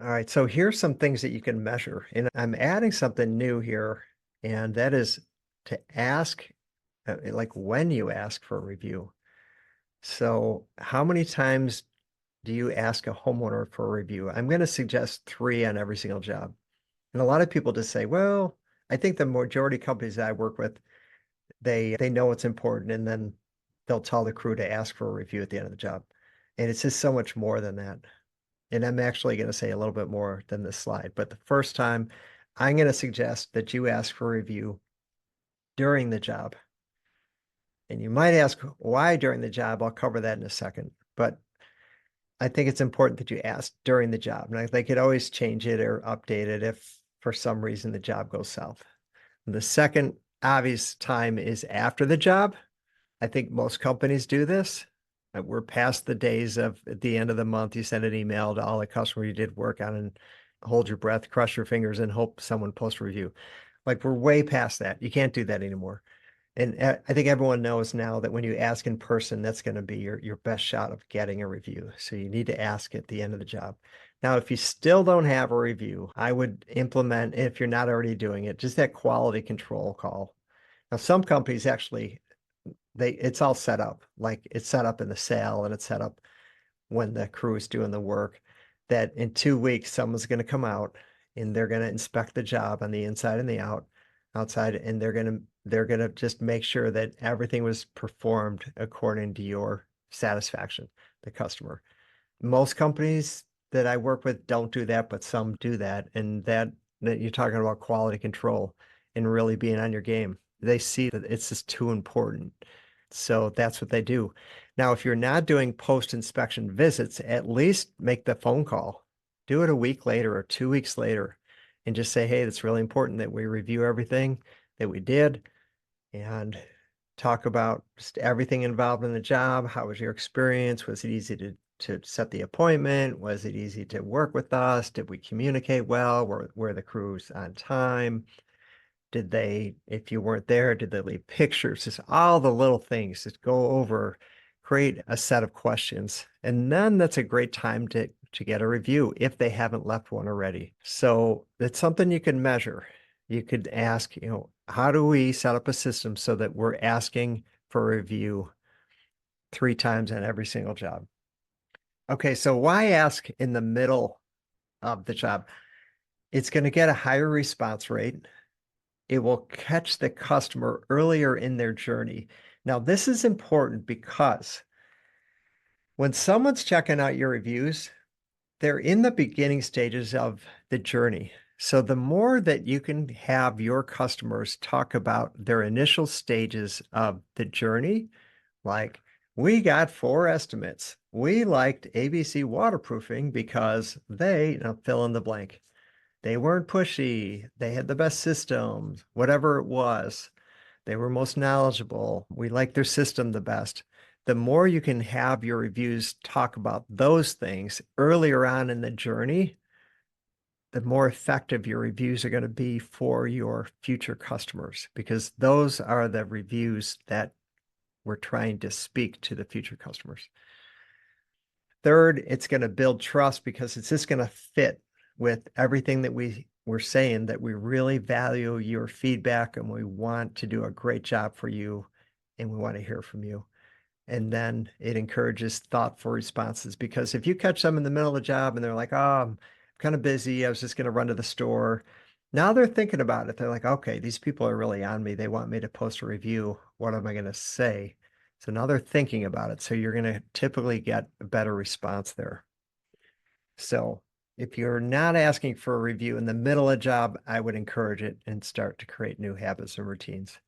All right, so here's some things that you can measure. And I'm adding something new here, and that is to ask, like when you ask for a review. So, how many times do you ask a homeowner for a review? I'm going to suggest three on every single job. And a lot of people just say, well, I think the majority of companies that I work with, they know it's important, and then they'll tell the crew to ask for a review at the end of the job. And it's just so much more than that. And I'm actually going to say a little bit more than this slide. But the first time, I'm going to suggest that you ask for a review during the job. And you might ask why during the job. I'll cover that in a second. But I think it's important that you ask during the job. And they could always change it or update it if for some reason the job goes south. And the second obvious time is after the job. I think most companies do this. We're past the days of at the end of the month, you send an email to all the customers you did work on and hold your breath, cross your fingers, and hope someone posts a review. Like we're way past that. You can't do that anymore. And I think everyone knows now that when you ask in person, that's going to be your best shot of getting a review. So you need to ask at the end of the job. Now, if you still don't have a review, I would implement, if you're not already doing it, just that quality control call. Now, some companies actually it's all set up. Like it's set up in the sale and it's set up when the crew is doing the work that in 2 weeks someone's going to come out and they're going to inspect the job on the inside and the outside, and they're going to just make sure that everything was performed according to your satisfaction, the customer. Most companies that I work with don't do that, but some do that. And that you're talking about quality control and really being on your game. They see that it's just too important. So that's what they do. Now, if you're not doing post-inspection visits, at least make the phone call. Do it a week later or 2 weeks later and just say, hey, it's really important that we review everything that we did and talk about just everything involved in the job. How was your experience? Was it easy to set the appointment? Was it easy to work with us? Did we communicate well? Were the crews on time? Did they, if you weren't there, did they leave pictures? Just all the little things. Just go over, create a set of questions. And then that's a great time to get a review if they haven't left one already. So it's something you can measure. You could ask, how do we set up a system so that we're asking for a review 3 times on every single job? Okay, so why ask in the middle of the job? It's going to get a higher response rate. It will catch the customer earlier in their journey. Now, this is important because when someone's checking out your reviews, they're in the beginning stages of the journey. So the more that you can have your customers talk about their initial stages of the journey, like we got 4 estimates. We liked ABC waterproofing because fill in the blank. They weren't pushy. They had the best systems, whatever it was. They were most knowledgeable. We liked their system the best. The more you can have your reviews talk about those things earlier on in the journey, the more effective your reviews are going to be for your future customers, because those are the reviews that we're trying to speak to the future customers. Third, it's going to build trust because it's just going to fit with everything that we're saying, that we really value your feedback and we want to do a great job for you and we want to hear from you. And then it encourages thoughtful responses, because if you catch them in the middle of the job and they're like, oh, I'm kind of busy, I was just going to run to the store. Now they're thinking about it. They're like, okay, these people are really on me. They want me to post a review. What am I going to say? So now they're thinking about it. So you're going to typically get a better response there. So if you're not asking for a review in the middle of a job, I would encourage it and start to create new habits and routines.